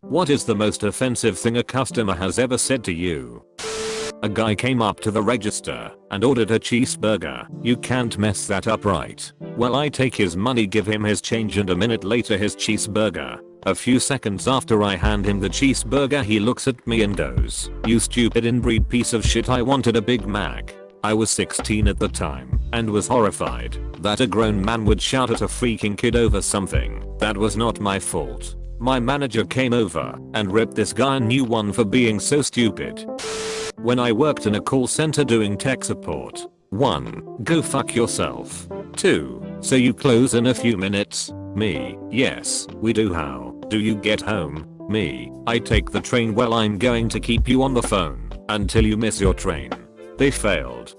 What is the most offensive thing a customer has ever said to you? A guy came up to the register and ordered a cheeseburger. You can't mess that up, right? Well, I take his money, give him his change, and a minute later his cheeseburger. A few seconds after I hand him the cheeseburger, he looks at me and goes, "You stupid inbreed piece of shit, I wanted a Big Mac." I was 16 at the time and was horrified that a grown man would shout at a freaking kid over something that was not my fault. My manager came over and ripped this guy a new one for being so stupid. When I worked in a call center doing tech support. 1. Go fuck yourself. 2. So you close in a few minutes? Me. Yes, we do. How do you get home? Me. I take the train. Well, I'm going to keep you on the phone until you miss your train. They failed.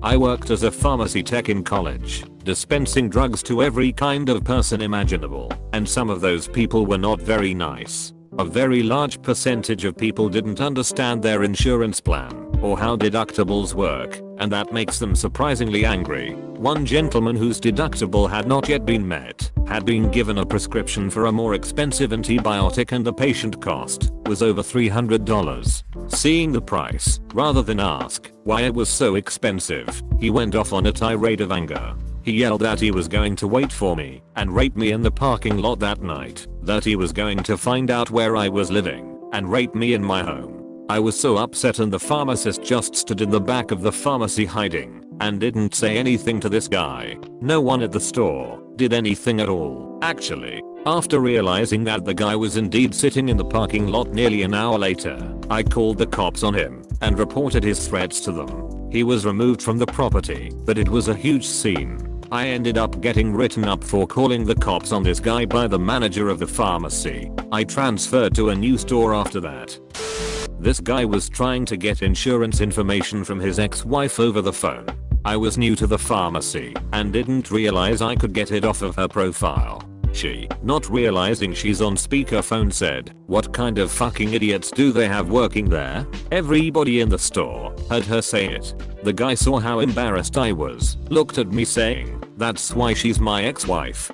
I worked as a pharmacy tech in college, dispensing drugs to every kind of person imaginable, and some of those people were not very nice. A very large percentage of people didn't understand their insurance plan or how deductibles work, and that makes them surprisingly angry. One gentleman whose deductible had not yet been met had been given a prescription for a more expensive antibiotic, and the patient cost was over $300. Seeing the price, rather than ask why it was so expensive, he went off on a tirade of anger. He yelled that he was going to wait for me and rape me in the parking lot that night, that he was going to find out where I was living and rape me in my home. I was so upset, and the pharmacist just stood in the back of the pharmacy hiding and didn't say anything to this guy. No one at the store did anything at all. Actually, after realizing that the guy was indeed sitting in the parking lot nearly an hour later, I called the cops on him and reported his threats to them. He was removed from the property, but it was a huge scene. I ended up getting written up for calling the cops on this guy by the manager of the pharmacy. I transferred to a new store after that. This guy was trying to get insurance information from his ex-wife over the phone. I was new to the pharmacy and didn't realize I could get it off of her profile. She, not realizing she's on speakerphone, said, "What kind of fucking idiots do they have working there?" Everybody in the store heard her say it. The guy saw how embarrassed I was, looked at me saying, "That's why she's my ex-wife."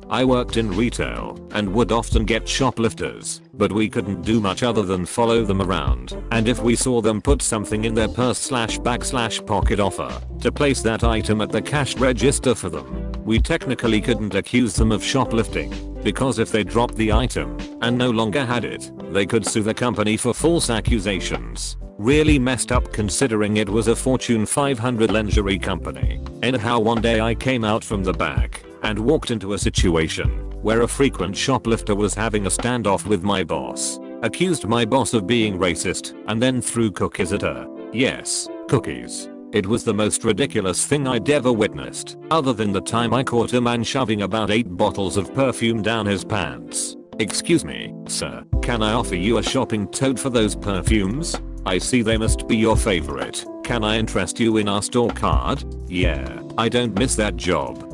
I worked in retail and would often get shoplifters, but we couldn't do much other than follow them around, and if we saw them put something in their purse/bag/pocket, offer to place that item at the cash register for them. We technically couldn't accuse them of shoplifting, because if they dropped the item and no longer had it, they could sue the company for false accusations. Really messed up considering it was a Fortune 500 lingerie company. Anyhow, one day I came out from the back and walked into a situation where a frequent shoplifter was having a standoff with my boss, accused my boss of being racist, and then threw cookies at her. Yes, cookies. It was the most ridiculous thing I'd ever witnessed, other than the time I caught a man shoving about 8 bottles of perfume down his pants. "Excuse me, sir, can I offer you a shopping tote for those perfumes? I see they must be your favorite. Can I interest you in our store card?" Yeah, I don't miss that job.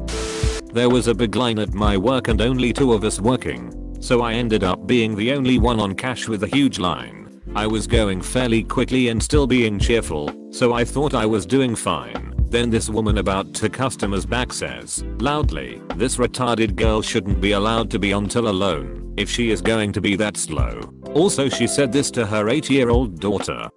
There was a big line at my work and only 2 of us working, so I ended up being the only one on cash with a huge line. I was going fairly quickly and still being cheerful, so I thought I was doing fine. Then this woman about 2 customers back says, loudly, "This retarded girl shouldn't be allowed to be on till alone, if she is going to be that slow." Also, she said this to her 8-year-old daughter.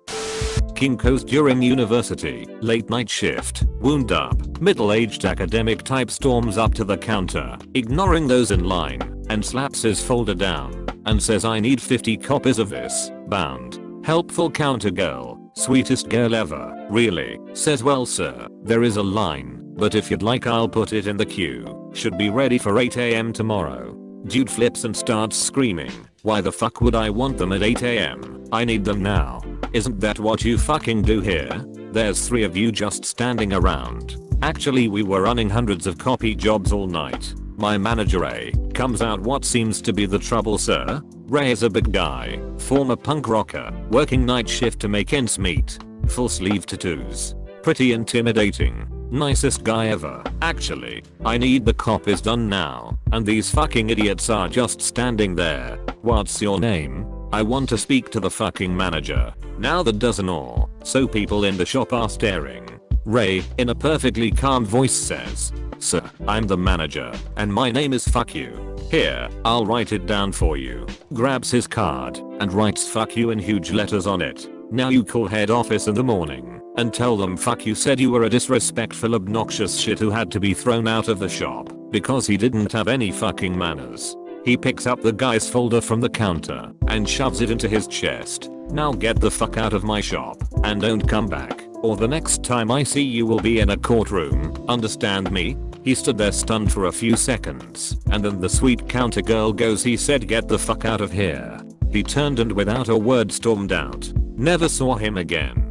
Kinko's during university, late night shift, wound up, middle-aged academic type storms up to the counter, ignoring those in line, and slaps his folder down, and says, "I need 50 copies of this, bound." Helpful counter girl, sweetest girl ever, really, says, "Well sir, there is a line, but if you'd like I'll put it in the queue, should be ready for 8 AM tomorrow." Dude flips and starts screaming, "Why the fuck would I want them at 8 AM? I need them now. Isn't that what you fucking do here? There's 3 of you just standing around." Actually, we were running hundreds of copy jobs all night. My manager A comes out, "What seems to be the trouble, sir?" Ray is a big guy, former punk rocker, working night shift to make ends meet. Full sleeve tattoos. Pretty intimidating. Nicest guy ever. "Actually, I need the copies done now, and these fucking idiots are just standing there. What's your name? I want to speak to the fucking manager." Now the dozen or so people in the shop are staring. Ray, in a perfectly calm voice, says, "Sir, I'm the manager, and my name is fuck you. Here, I'll write it down for you." Grabs his card and writes "fuck you" in huge letters on it. "Now you call head office in the morning and tell them fuck you said you were a disrespectful obnoxious shit who had to be thrown out of the shop because he didn't have any fucking manners." He picks up the guy's folder from the counter and shoves it into his chest. "Now get the fuck out of my shop and don't come back, or the next time I see you will be in a courtroom, understand me?" He stood there stunned for a few seconds, and then the sweet counter girl goes, "He said get the fuck out of here." He turned and without a word stormed out. Never saw him again.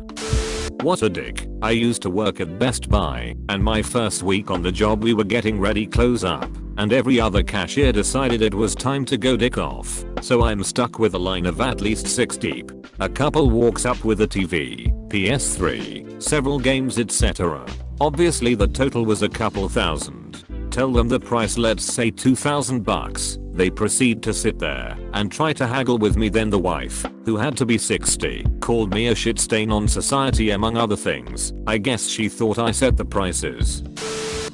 What a dick. I used to work at Best Buy, and my first week on the job we were getting ready close up, and every other cashier decided it was time to go dick off. So I'm stuck with a line of at least 6 deep. A couple walks up with a TV, PS3, several games etc. Obviously the total was a couple thousand. Tell them the price, let's say $2,000. They proceed to sit there and try to haggle with me. Then the wife, who had to be 60, called me a shit stain on society among other things. I guess she thought I set the prices.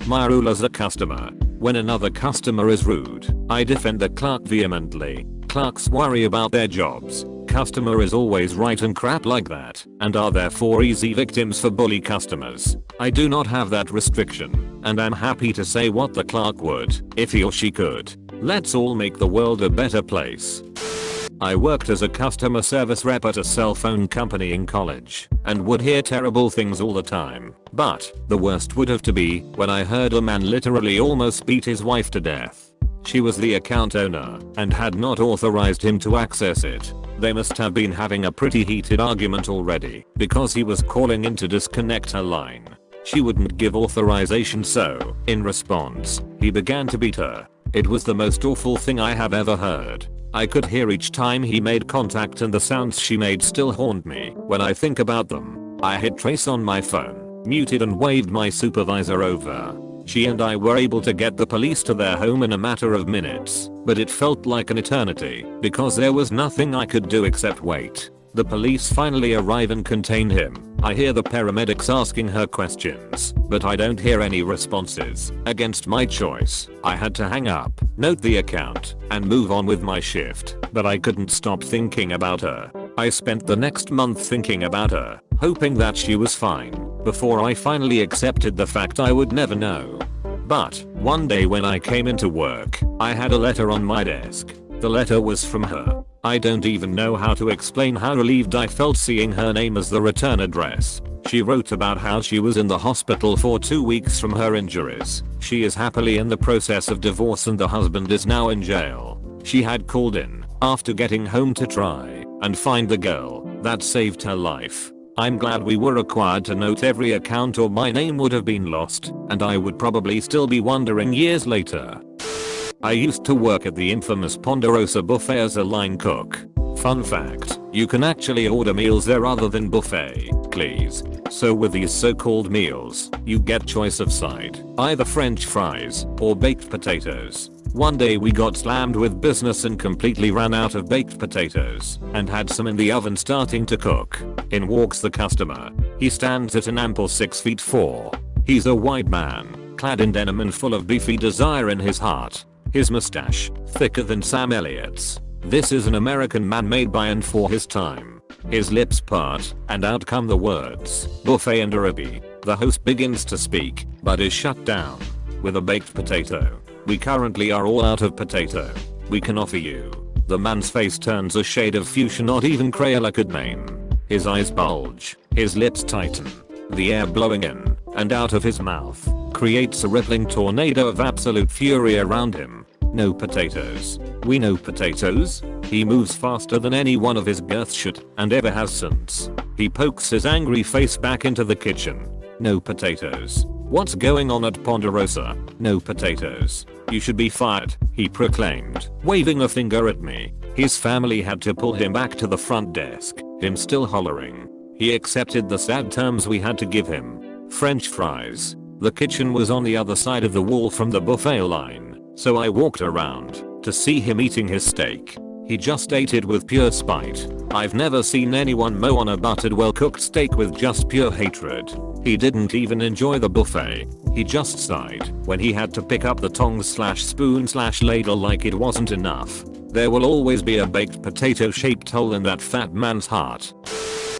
My rule as a customer: when another customer is rude, I defend the clerk vehemently. Clerks worry about their jobs. Customer is always right and crap like that, and are therefore easy victims for bully customers. I do not have that restriction, and I'm happy to say what the clerk would, if he or she could. Let's all make the world a better place. I worked as a customer service rep at a cell phone company in college, and would hear terrible things all the time. But the worst would have to be when I heard a man literally almost beat his wife to death. She was the account owner and had not authorized him to access it. They must have been having a pretty heated argument already, because he was calling in to disconnect her line. She wouldn't give authorization, so, in response, he began to beat her. It was the most awful thing I have ever heard. I could hear each time he made contact, and the sounds she made still haunt me when I think about them. I hit trace on my phone, muted and waved my supervisor over. She and I were able to get the police to their home in a matter of minutes, but it felt like an eternity because there was nothing I could do except wait. The police finally arrive and contain him. I hear the paramedics asking her questions, but I don't hear any responses. Against my choice, I had to hang up, note the account, and move on with my shift, but I couldn't stop thinking about her. I spent the next month thinking about her, hoping that she was fine, before I finally accepted the fact I would never know. But one day when I came into work, I had a letter on my desk. The letter was from her. I don't even know how to explain how relieved I felt seeing her name as the return address. She wrote about how she was in the hospital for 2 weeks from her injuries. She is happily in the process of divorce and the husband is now in jail. She had called in after getting home to try and find the girl that saved her life. I'm glad we were required to note every account, or my name would have been lost, and I would probably still be wondering years later. I used to work at the infamous Ponderosa buffet as a line cook. Fun fact, you can actually order meals there other than buffet, please. So with these so-called meals, you get choice of side, either French fries or baked potatoes. One day we got slammed with business and completely ran out of baked potatoes and had some in the oven starting to cook. In walks the customer. He stands at an ample 6'4". He's a white man, clad in denim and full of beefy desire in his heart. His mustache, thicker than Sam Elliott's. This is an American man made by and for his time. His lips part, and out come the words, buffet and Arabi. The host begins to speak, but is shut down with a baked potato. We currently are all out of potato. We can offer you. The man's face turns a shade of fuchsia not even Crayola could name. His eyes bulge, his lips tighten. The air blowing in and out of his mouth creates a rippling tornado of absolute fury around him. No potatoes. We know potatoes. He moves faster than any one of his girth should and ever has since. He pokes his angry face back into the kitchen. No potatoes. What's going on at Ponderosa? No potatoes. You should be fired, he proclaimed, waving a finger at me. His family had to pull him back to the front desk, him still hollering. He accepted the sad terms we had to give him. French fries. The kitchen was on the other side of the wall from the buffet line, so I walked around to see him eating his steak. He just ate it with pure spite. I've never seen anyone mow on a buttered well-cooked steak with just pure hatred. He didn't even enjoy the buffet. He just sighed when he had to pick up the tongs/spoon/ladle like it wasn't enough. There will always be a baked potato shaped hole in that fat man's heart.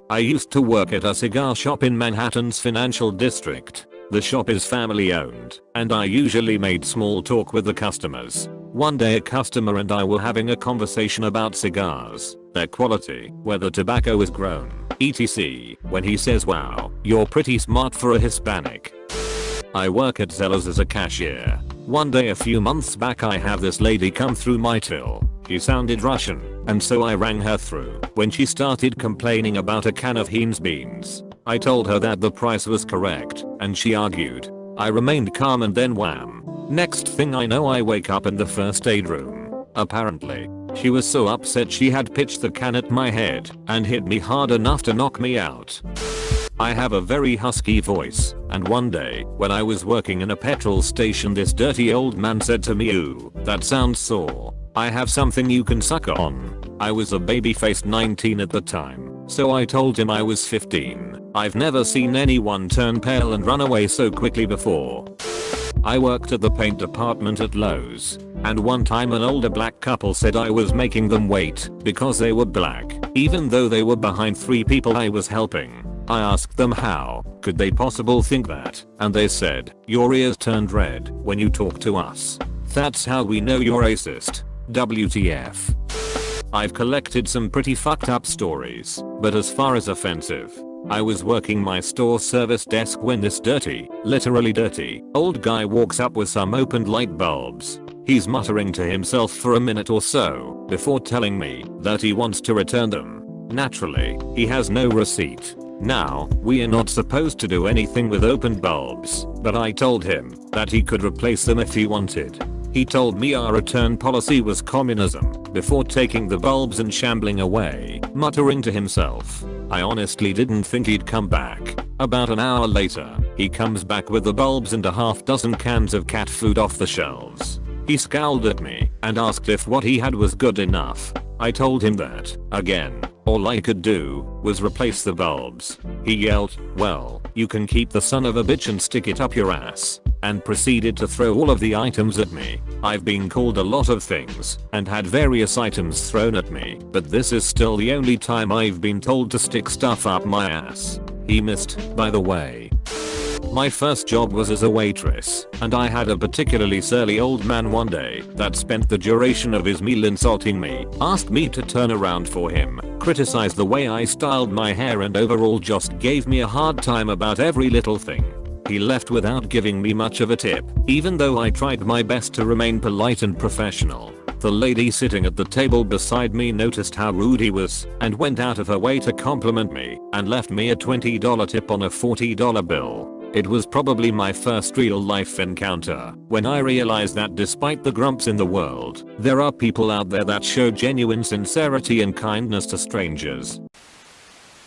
I used to work at a cigar shop in Manhattan's financial district. The shop is family owned, and I usually made small talk with the customers. One day a customer and I were having a conversation about cigars, their quality, where the tobacco is grown, etc. when he says, "Wow, you're pretty smart for a Hispanic." I work at Zellers as a cashier. One day a few months back I have this lady come through my till. She sounded Russian, and so I rang her through when she started complaining about a can of Heinz beans. I told her that the price was correct, and she argued. I remained calm and then wham. Next thing I know I wake up in the first aid room. Apparently, she was so upset she had pitched the can at my head and hit me hard enough to knock me out. I have a very husky voice, and one day, when I was working in a petrol station, this dirty old man said to me, "Ooh, that sounds sore. I have something you can suck on." I was a baby-faced 19 at the time, so I told him I was 15. I've never seen anyone turn pale and run away so quickly before. I worked at the paint department at Lowe's, and one time an older black couple said I was making them wait because they were black, even though they were behind 3 people I was helping. I asked them how could they possibly think that, and they said, "Your ears turned red when you talk to us. That's how we know you're racist. WTF." I've collected some pretty fucked up stories, but as far as offensive, I was working my store service desk when this dirty, literally dirty, old guy walks up with some opened light bulbs. He's muttering to himself for a minute or so before telling me that he wants to return them. Naturally, he has no receipt. Now, we are not supposed to do anything with opened bulbs, but I told him that he could replace them if he wanted. He told me our return policy was communism before taking the bulbs and shambling away, muttering to himself. I honestly didn't think he'd come back. About an hour later, he comes back with the bulbs and a half dozen cans of cat food off the shelves. He scowled at me and asked if what he had was good enough. I told him that, again, all I could do was replace the bulbs. He yelled, "Well, you can keep the son of a bitch and stick it up your ass," and proceeded to throw all of the items at me. I've been called a lot of things and had various items thrown at me, but this is still the only time I've been told to stick stuff up my ass. He missed, by the way. My first job was as a waitress, and I had a particularly surly old man one day that spent the duration of his meal insulting me, asked me to turn around for him, criticized the way I styled my hair, and overall just gave me a hard time about every little thing. He left without giving me much of a tip, even though I tried my best to remain polite and professional. The lady sitting at the table beside me noticed how rude he was and went out of her way to compliment me and left me a $20 tip on a $40 bill. It was probably my first real life encounter when I realized that despite the grumps in the world, there are people out there that show genuine sincerity and kindness to strangers.